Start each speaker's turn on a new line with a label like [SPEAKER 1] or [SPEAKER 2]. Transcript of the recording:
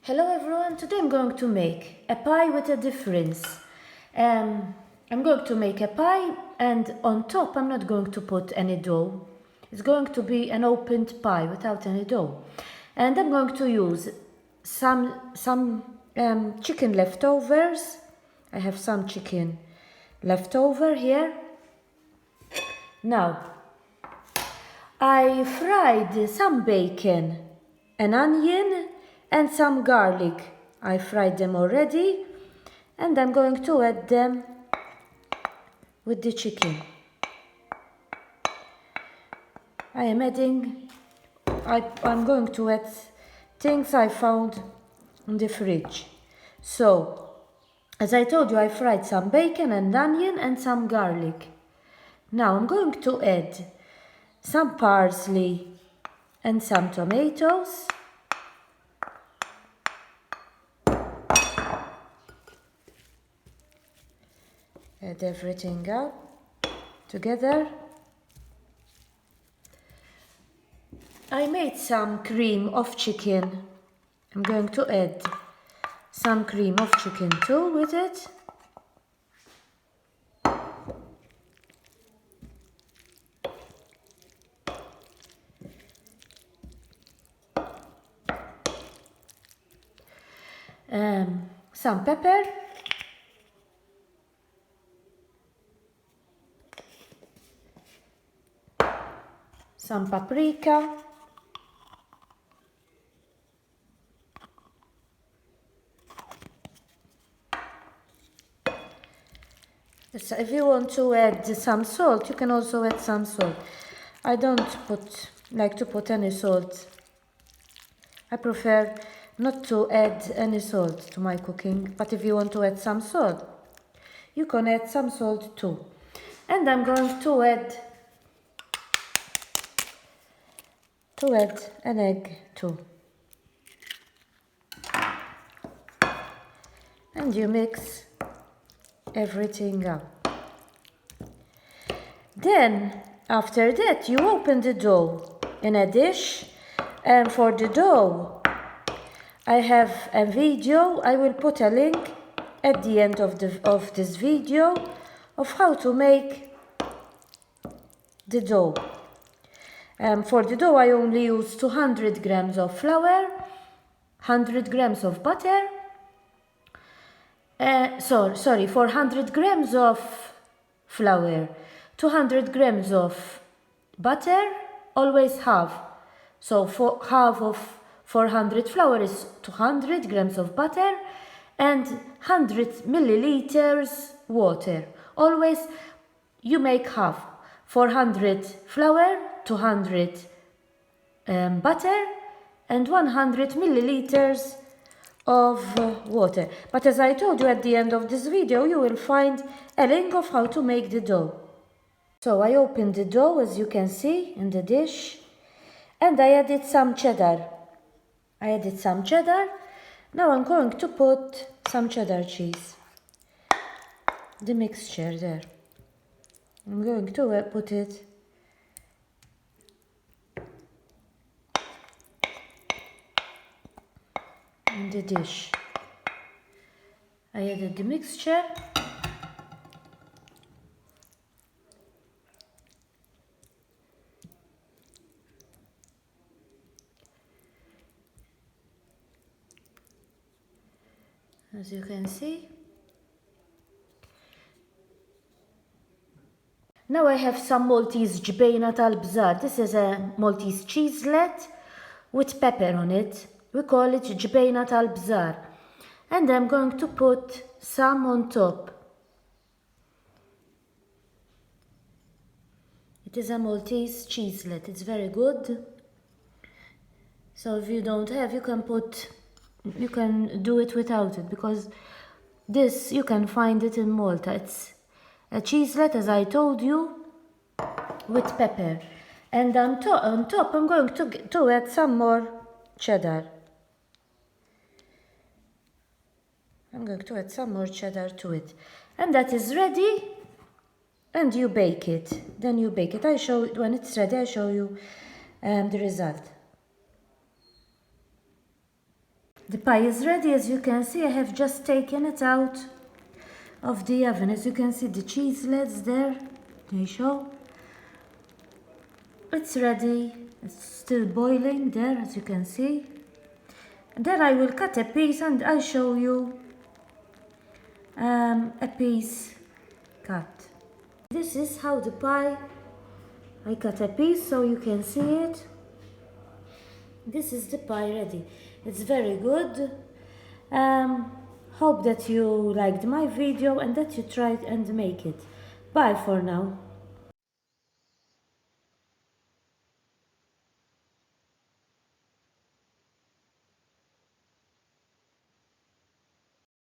[SPEAKER 1] Hello everyone, today I'm going to make a pie with a difference. I'm going to make a pie and on top I'm not going to put any dough. It's going to be an opened pie without any dough. And I'm going to use some chicken leftovers. I have some chicken leftover here. Now, I fried some bacon, an onion and some garlic. I fried them already and I'm going to add them with the chicken. I'm going to add things I found in the fridge. So, as I told you, I fried some bacon and onion and some garlic. Now I'm going to add some parsley and some tomatoes. Add everything up together. I made some cream of chicken. I'm going to add some cream of chicken too with it. Some pepper. Some paprika. If you want to add some salt, you can also add some salt. I don't like to put any salt. I prefer not to add any salt to my cooking, but if you want to add some salt, you can add some salt too. And I'm going to add an egg too. And you mix everything up. Then, after that, you open the dough in a dish. And for the dough, I have a video. I will put a link at the end of this video of how to make the dough. For the dough, I only use 200 grams of flour, 100 grams of butter. 400 grams of flour, 200 grams of butter, always half. So for half of 400 flour is 200 grams of butter and 100 milliliters water. Always you make half. 400 flour, 200 butter and 100 milliliters of water. But as I told you at the end of this video, you will find a link of how to make the dough. So I opened the dough, as you can see, in the dish. And I added some cheddar. Now I'm going to put some cheddar cheese. The mixture there. I'm going to put it in the dish. I added the mixture. As you can see. Now I have some Maltese ġbejna tal-bżar. This is a Maltese cheeselet with pepper on it. We call it ġbejna tal-bżar. And I'm going to put some on top. It is a Maltese cheeselet. It's very good. So if you don't have, you can do it without it, because this you can find it in Malta. It's a cheeselet, as I told you, with pepper. And on top I'm going to add some more cheddar. I'm going to add some more cheddar to it. And that is ready. And you bake it. Then you bake it. I show it when it's ready. I show you the result. The pie is ready. As you can see, I have just taken it out of the oven. As you can see, the cheeselets there, they show. It's ready. It's still boiling there, as you can see. And then I will cut a piece and I'll show you a piece cut. This is how the pie, I cut a piece so you can see it. This is the pie ready. It's very good. Hope that you liked my video and that you tried and make it. Bye for now.